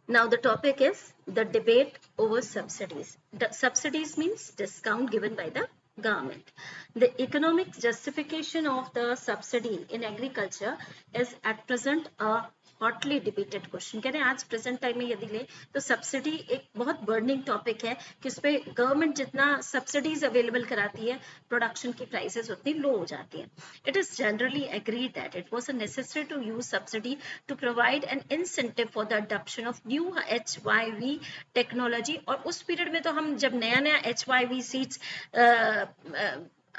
Now the topic is the debate over subsidies. The subsidies means discount given by the government. The economic justification of the subsidy in agriculture is at present a hotly debated question. कह रहे हैं आज present time में यदि ले तो subsidy एक बहुत बर्निंग टॉपिक है कि उस पर गवर्नमेंट जितना सब्सिडीज अवेलेबल कराती है प्रोडक्शन की प्राइसेस उतनी लो हो जाती है. It is generally agreed that it was necessary to use subsidy to provide an incentive for the adoption of new HYV technology. और उस पीरियड में तो हम जब नया नया HYV सीड्स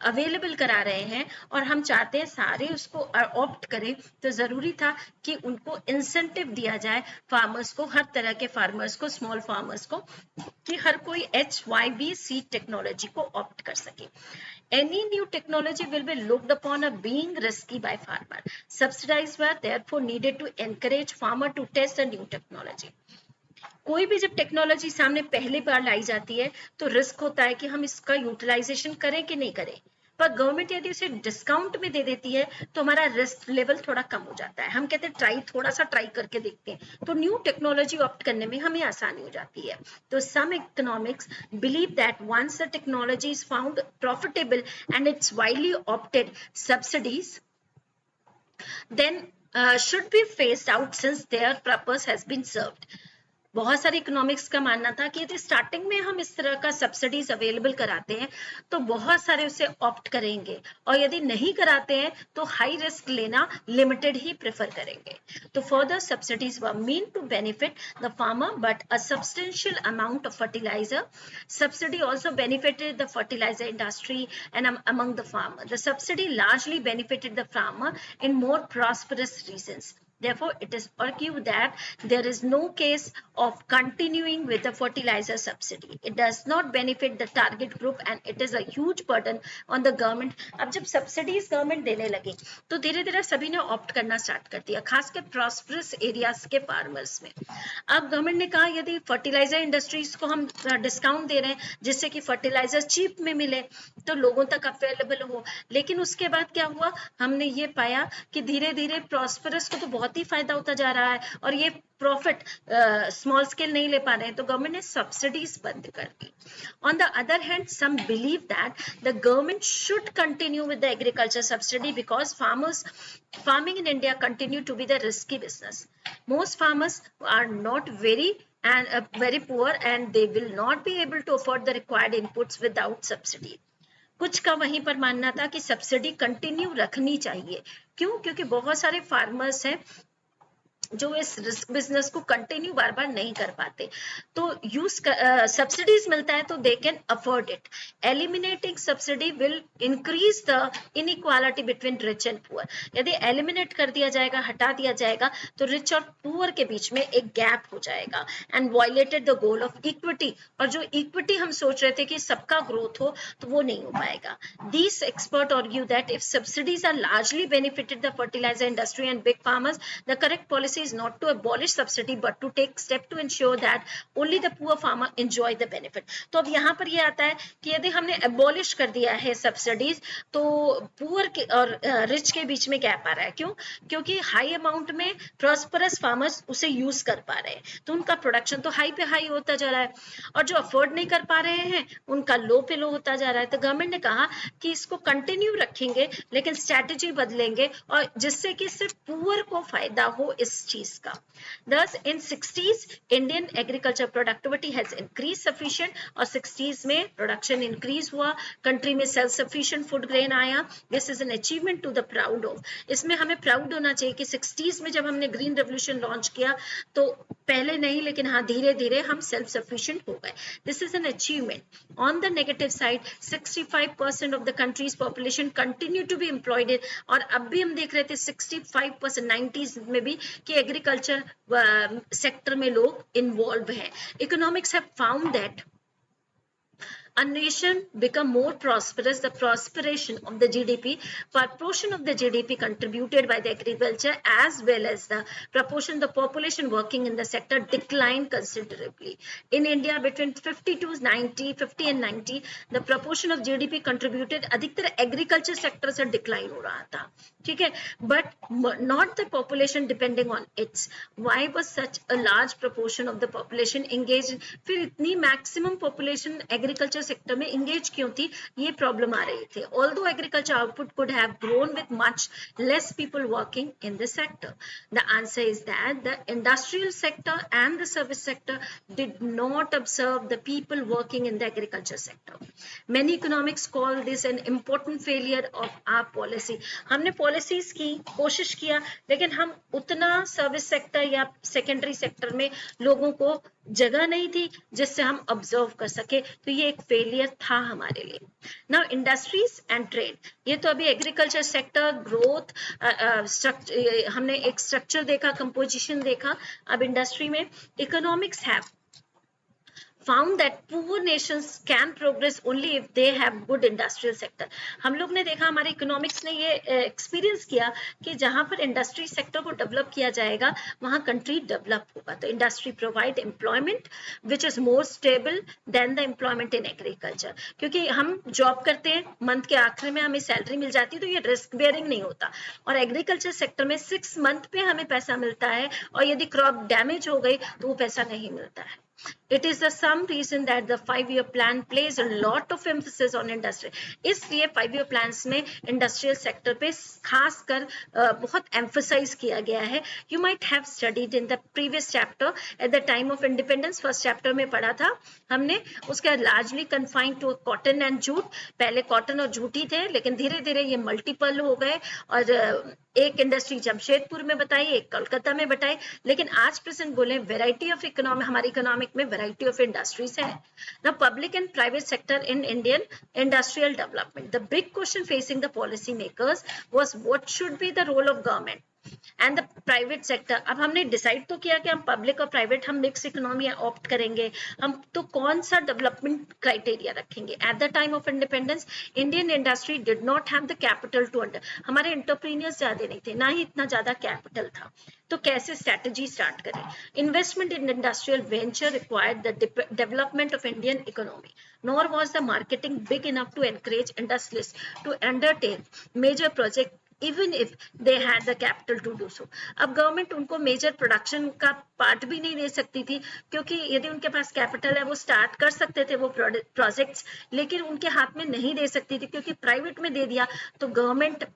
अवेलेबल करा रहे हैं और हम चाहते हैं सारे उसको ऑप्ट करें, तो जरूरी था कि उनको इंसेंटिव दिया जाए फार्मर्स को, हर तरह के फार्मर्स को, स्मॉल फार्मर्स को, कि हर कोई HYV सीड टेक्नोलॉजी को ऑप्ट कर सके. Any new technology will be looked upon as being risky by farmer. Subsidies were therefore needed to encourage farmer to test a new technology. कोई भी जब टेक्नोलॉजी सामने पहली बार लाई जाती है तो रिस्क होता है कि हम इसका यूटिलाइजेशन करें कि नहीं करें. पर गवर्नमेंट यदि उसे डिस्काउंट में दे देती है तो हमारा रिस्क लेवल थोड़ा कम हो जाता है. हम कहते हैं थोड़ा सा ट्राई करके देखते हैं, तो न्यू टेक्नोलॉजी ऑप्ट करने में हमें आसानी हो जाती है. तो some economics believe that once the technology is found profitable and it's widely opted, subsidies then should be phased out since their purpose has been served. बहुत सारे इकोनॉमिक्स का मानना था कि यदि स्टार्टिंग में हम इस तरह का सब्सिडीज अवेलेबल कराते हैं तो बहुत सारे उसे ऑप्ट करेंगे, और यदि नहीं कराते हैं तो हाई रिस्क लेना लिमिटेड ही प्रेफर करेंगे. तो further subsidies were mean to benefit the farmer but a substantial amount of fertiliser. Subsidy also benefited the fertilizer industry and among the farmer. The subsidy largely benefited the farmer in more prosperous regions. Therefore, it is argued that there is no case of continuing with the fertilizer subsidy. It does not benefit the target group and it is a huge burden on the government. अब जब subsidies government देने लगी तो धीरे धीरे सभी ने opt करना स्टार्ट कर दिया, खासकर प्रॉस्परस एरियाज के फार्मर्स में. अब गवर्नमेंट ने कहा यदि फर्टिलाइजर इंडस्ट्रीज को हम डिस्काउंट दे रहे हैं जिससे कि फर्टिलाइजर चीप में मिले तो लोगों तक अवेलेबल हो, लेकिन उसके बाद क्या हुआ, हमने ये पाया कि धीरे धीरे प्रॉस्परस को तो बहुत ही फायदा होता जा रहा है और ये प्रॉफिट स्मॉल स्केल नहीं ले पा रहे हैं, तो गवर्नमेंट ने सब्सिडीज बंद कर दी. On the other hand some believe that the government should continue with the agriculture subsidy because farming in India continue to be the risky business. Most farmers are not very poor and they will not be able to afford the required inputs without subsidy. कुछ का वहीं पर मानना था कि subsidy continue रखनी चाहिए. क्यों? क्योंकि बहुत सारे फार्मर्स हैं जो इस रिस्क बिजनेस को कंटिन्यू बार बार नहीं कर पाते, तो सब्सिडीज मिलता है तो they can afford it. Eliminating subsidy will increase the inequality between rich and poor. यदि एलिमिनेट कर दिया जाएगा, हटा दिया जाएगा, तो रिच और पुअर के बीच में एक गैप हो जाएगा and violated the goal of equity. और जो इक्विटी हम सोच रहे थे कि सबका ग्रोथ हो, तो वो नहीं हो पाएगा. These experts argue that if subsidies are largely benefited the fertilizer industry and big farmers, the correct policy is not to abolish subsidy but to take step to ensure that only the poor farmer enjoy the benefit. तो अब यहाँ पर ये आता है कि यदि हमने abolish कर दिया है सब्सिडीज तो पुअर के और रिच के बीच में गैप आ रहा है. क्यों? क्योंकि हाई अमाउंट में प्रॉस्परस फार्मर्स उसे यूज कर पा रहे हैं, तो उनका प्रोडक्शन तो हाई पे हाई होता जा रहा है, और जो अफोर्ड नहीं कर पा रहे हैं उनका लो पे लो होता जा रहा है. तो गवर्नमेंट ने कहा कि इसको कंटिन्यू रखेंगे लेकिन स्ट्रैटेजी बदलेंगे और जिससे कि सिर्फ पुअर को फायदा हो इस चीज का. Thus in 60s Indian agriculture productivity has increased sufficient और 60s में प्रोडक्शन इंक्रीज हुआ, कंट्री में सेल्फ सफिशिएंट फूड ग्रेन आया. This is an achievement to the proud of. इसमें हमें प्राउड होना चाहिए कि 60s में जब हमने ग्रीन रेवोल्यूशन लॉन्च किया तो पहले नहीं लेकिन हाँ धीरे धीरे हम सेल्फ सफिशिएंट हो गए. This is an achievement. On the negative side 65% of the country's population continue to be employed, और अब भी हम देख रहे थे 65% 90s में भी कि एग्रीकल्चर सेक्टर में लोग इन्वॉल्व हैं. Economics have found that A nation become more prosperous, the prosperation of the GDP, proportion of the GDP contributed by the agriculture as well as the proportion of the population working in the sector declined considerably. In India, between 50 to 90, 50 and 90, the proportion of GDP contributed अधिकतर agriculture sector से decline हो रहा था, ठीक है, but not the population depending on it. Why was such a large proportion of the population engaged? फिर इतनी maximum population agriculture sector में engage क्यों थी, ये problem आ रही थी. Although agriculture output could have grown with much less people working in the sector. The answer is that the industrial sector and the service sector did not observe the people working in the agriculture sector. Many economics call this an important failure of our policy. हमने policies की कोशिश किया, लेकिन हम उतना service sector या secondary sector में लोगों को जगह नहीं थी जिससे हम ऑब्जर्व कर सके, तो ये एक फेलियर था हमारे लिए. नाउ इंडस्ट्रीज एंड ट्रेड, ये तो अभी एग्रीकल्चर सेक्टर ग्रोथ हमने एक स्ट्रक्चर देखा, कंपोजिशन देखा. अब इंडस्ट्री में economics have found that poor nations can progress only if they have good industrial sector. हम लोग ने देखा, हमारे इकोनॉमिक्स ने ये एक्सपीरियंस किया कि जहां पर इंडस्ट्री सेक्टर को डेवलप किया जाएगा वहां कंट्री डेवलप होगा. तो industry provide employment which is more stable then the employment in agriculture. क्योंकि हम जॉब करते हैं, मंथ के आखिर में हमें सैलरी मिल जाती है, तो ये रिस्क बेयरिंग नहीं होता. और एग्रीकल्चर सेक्टर में 6 मंथ पे हमें पैसा मिलता है, और यदि क्रॉप डैमेज हो गई तो वो पैसा नहीं मिलता है. It is the some reason that the 5-year plan plays a lot of emphasis on industry. इसलिए 5-year plans में industrial sector पे खास कर बहुत emphasize किया गया है. You might have studied in the previous chapter at the time of independence. First chapter में पढ़ा था हमने, उसका largely confined to cotton and jute. पहले cotton और jute ही थे, लेकिन धीरे धीरे ये multiple हो गए, और एक इंडस्ट्री जमशेदपुर में बताई, एक कोलकाता में बताई. लेकिन आज प्रेजेंट बोले वेराइटी ऑफ इकोनॉमी, हमारी इकोनॉमिक में वेराइटी ऑफ इंडस्ट्रीज है. Now public and private sector in Indian industrial development. The big question facing the policy makers was what should be the role of government and the private sector. अब हमने decide तो किया कि हम public और private, हम mix economy opt करेंगे. हम तो कौन सा डेवलपमेंट क्राइटेरिया रखेंगे? At the time of independence Indian industry did not have the capital to under. हमारे एंटरप्रीनियर्स ज्यादा नहीं थे, ना ही इतना ज्यादा कैपिटल था. तो कैसे स्ट्रेटजी स्टार्ट करें? Investment in industrial venture required the development of Indian economy. Nor was the marketing big enough to encourage industrialist to undertake major project even if they had the capital to do so. अब government उनको major production का part भी नहीं दे सकती थी, क्योंकि यदि उनके पास कैपिटल है वो स्टार्ट कर सकते थे वो प्रोजेक्ट्स, लेकिन उनके हाथ में नहीं दे सकती थी, क्योंकि प्राइवेट में दे दिया तो गवर्नमेंट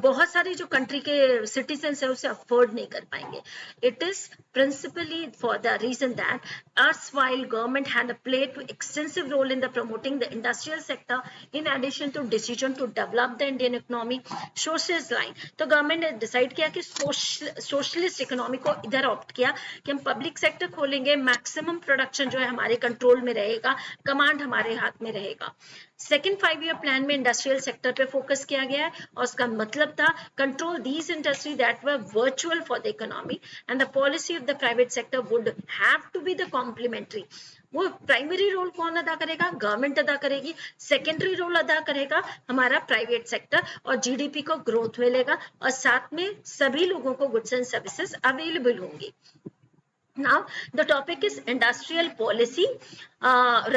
बहुत सारे जो कंट्री के सिटीजन्स है उसे अफोर्ड नहीं कर पाएंगे. It is principally for the reason that erstwhile government had a played to extensive role in the promoting the industrial sector in addition to decision to develop the Indian economy socialist line. तो government ने decide किया कि socialist economy को इधर opt किया कि हम public sector खोलेंगे, मैक्सिमम प्रोडक्शन जो है हमारे कंट्रोल में रहेगा, कमांड हमारे हाथ में रहेगा. सेकेंड 5-year प्लान में इंडस्ट्रियल सेक्टर पे फोकस किया गया है, और उसका मतलब था control these industry that were virtual for the economy and the policy of the private sector would have to be the complementary. वो प्राइमरी रोल कौन अदा करेगा? गवर्नमेंट अदा करेगी. सेकेंडरी रोल अदा करेगा हमारा प्राइवेट सेक्टर, और जीडीपी को ग्रोथ मिलेगा, और साथ में सभी लोगों को गुड्स एंड सर्विसेज अवेलेबल होंगी. Now the topic is industrial policy,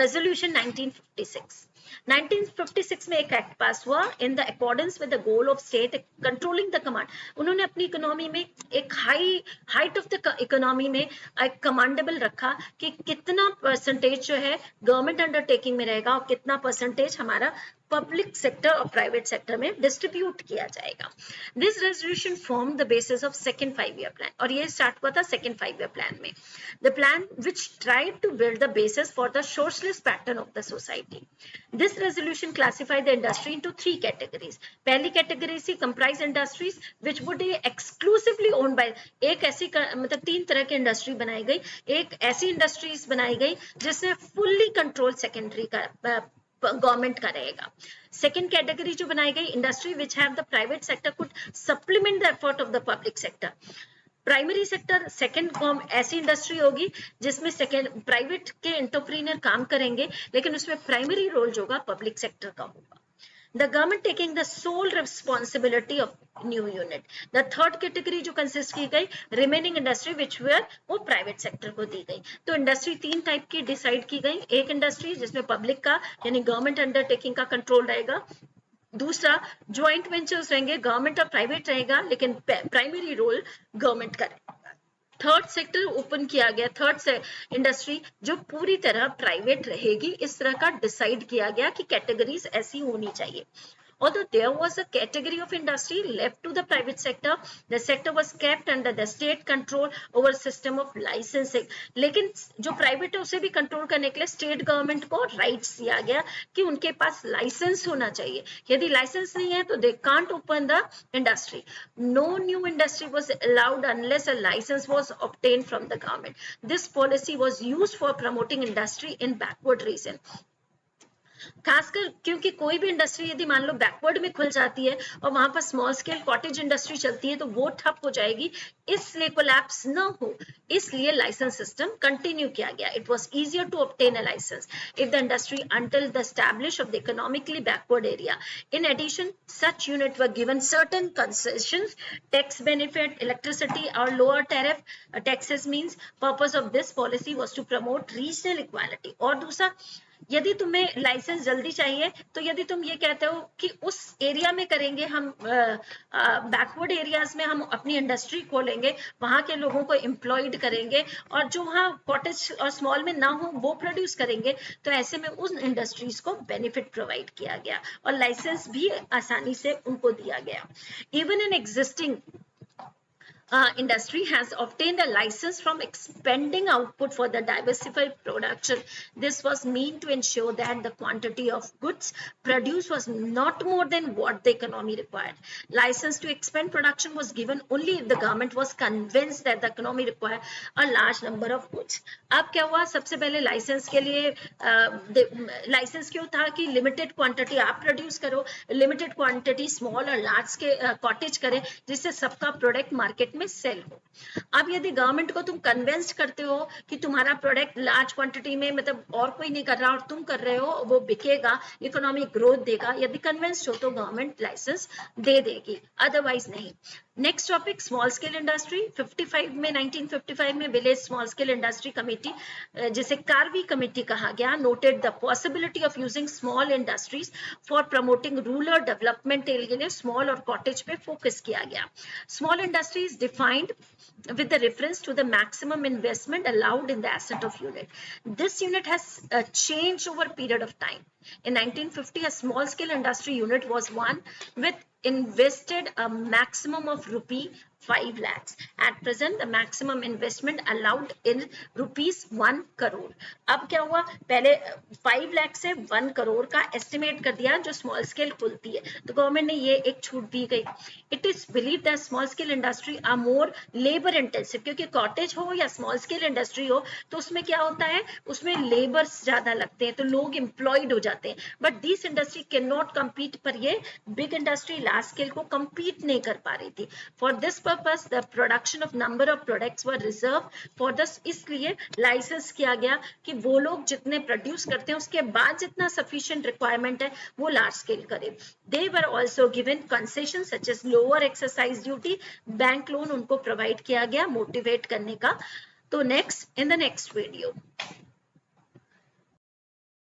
resolution 1956. 1956 में एक एक्ट पास हुआ in the accordance with the goal of state controlling the command. उन्होंने अपनी इकोनॉमी में एक हाइट ऑफ द इकोनॉमी में एक कमांडेबल रखा कि कितना परसेंटेज जो है गवर्नमेंट अंडरटेकिंग में रहेगा और कितना परसेंटेज हमारा पब्लिक सेक्टर और प्राइवेट सेक्टर में डिस्ट्रीब्यूट किया जाएगा. This resolution form the basis of second 5-year plan, और ये स्टार्ट हुआ था सेकेंड 5-year प्लान में. The plan which tried to build the basis for the socialist pattern of the society. This resolution classified the industry into 3 categories. पहली category C comprise industries which would exclusively owned by, एक ऐसी मतलब 3 तरह की industry बनाई गई. एक ऐसी इंडस्ट्रीज बनाई गई जिसने फुल्ली कंट्रोल सेकेंडरी का गवर्नमेंट का रहेगा. सेकेंड कैटेगरी जो बनाई गई, industry which have the private sector could supplement the effort of the public sector. Primary sector second ऐसी इंडस्ट्री होगी जिसमें सेकंड प्राइवेट के एंटरप्रेन्योर काम करेंगे, लेकिन उसमें प्राइमरी रोल जो होगा पब्लिक सेक्टर का होगा. The government taking the sole responsibility of new unit. The third category जो कंसिस्ट की गई remaining industry which were वो प्राइवेट सेक्टर को दी गई. तो इंडस्ट्री तीन टाइप की डिसाइड की गई. एक इंडस्ट्री जिसमें पब्लिक का यानी गवर्नमेंट अंडरटेकिंग का कंट्रोल रहेगा. दूसरा ज्वाइंट वेंचर्स रहेंगे, गवर्नमेंट और प्राइवेट रहेगा, लेकिन प्राइमरी रोल गवर्नमेंट का रहेगा. थर्ड सेक्टर ओपन किया गया, थर्ड से इंडस्ट्री जो पूरी तरह प्राइवेट रहेगी, इस तरह का डिसाइड किया गया कि कैटेगरीज ऐसी होनी चाहिए. Although there was a category of industry left to the private sector, the sector was kept under the state control over system of licensing. लेकिन जो प्राइवेट है उसे भी कंट्रोल करने के लिए स्टेट गवर्नमेंट को राइट्स दिया गया कि उनके पास लाइसेंस होना चाहिए. यदि लाइसेंस नहीं है तो they can't open the industry. No new industry was allowed unless a license was obtained from the government. This policy was used for promoting industry in backward region. खासकर क्योंकि कोई भी इंडस्ट्री यदि मान लो बैकवर्ड में खुल जाती है और वहां पर स्मॉल स्केल कॉटेज इंडस्ट्री चलती है तो वो ठप हो जाएगी, इसलिए कोलैप्स न हो इसलिए लाइसेंस सिस्टम कंटिन्यू किया गया. It was easier to obtain a licence if the industry until the establish of the economically backward area. In addition such unit were given certain concessions, tax benefit, electricity और lower tariff taxes. Means purpose of this policy was to promote regional equality. और दूसरा, यदि तुम्हें licence जल्दी चाहिए तो यदि तुम ये कहते हो कि उस एरिया में करेंगे हम, बैकवर्ड एरियाज में हम अपनी इंडस्ट्री खोलेंगे, वहां के लोगों को एम्प्लॉयड करेंगे और जो वहां कॉटेज और स्मॉल में ना हो वो प्रोड्यूस करेंगे, तो ऐसे में उन इंडस्ट्रीज को बेनिफिट प्रोवाइड किया गया और लाइसेंस भी आसानी से उनको दिया गया. Even in existing industry has obtained a license from expanding output for the diversified production. This was meant to ensure that the quantity of goods produced was not more than what the economy required. License to expand production was given only if the government was convinced that the economy required a large number of goods. अब क्या हुआ, सबसे पहले licence के लिए licence क्यों था कि लिमिटेड क्वांटिटी आप प्रोड्यूस करो, लिमिटेड क्वांटिटी स्मॉल और लार्ज के कॉटेज करें जिससे सबका प्रोडक्ट मार्केट में सेल हो. अब यदि गवर्नमेंट को तुम कन्विंस करते हो कि तुम्हारा प्रोडक्ट लार्ज क्वांटिटी में मतलब और कोई नहीं कर रहा और तुम कर रहे हो, वो बिकेगा, इकोनॉमिक ग्रोथ देगा, यदि कन्विंस्ड हो तो गवर्नमेंट लाइसेंस दे देगी, अदरवाइज नहीं. Next topic small scale industry. 1955 में village small scale industry committee, जिसे कार्वी कमेटी कहा गया, noted the possibility of using small industries for promoting rural development के लिए स्मॉल और कॉटेज पे फोकस किया गया. Small industry is defined with the reference to the maximum investment allowed in the asset of unit. This unit has changed over a period of time. In 1950, a small scale industry unit was one with invested a maximum of rupee 5 lakhs. At present, the maximum investment allowed in rupees 1 crore. अब क्या हुआ, पहले 5 लाख से 1 करोड़ का estimate कर दिया जो small scale खुलती है, तो गवर्नमेंट ने ये एक छूट दी गई. It is believe that small scale industry are more labour intensive, क्योंकि कॉटेज हो या स्मॉल स्केल इंडस्ट्री हो तो उसमें क्या होता है, उसमें लेबर्स ज्यादा लगते हैं तो लोग एम्प्लॉयड हो जाते हैं. But this industry can not compete, पर ये बिग इंडस्ट्री लार्ज स्केल को कम्पीट नहीं कर पा रही थी. For this purpose the production of number of products were reserve for this. इसलिए लाइसेंस किया गया कि वो लोग जितने प्रोड्यूस करते हैं उसके बाद जितना सफिशिएंट रिक्वायरमेंट है वो लार्ज स्केल करे. They were also given concession such as lower exercise duty, bank loan उनको प्रोवाइड किया गया मोटिवेट करने का. तो next in the next video.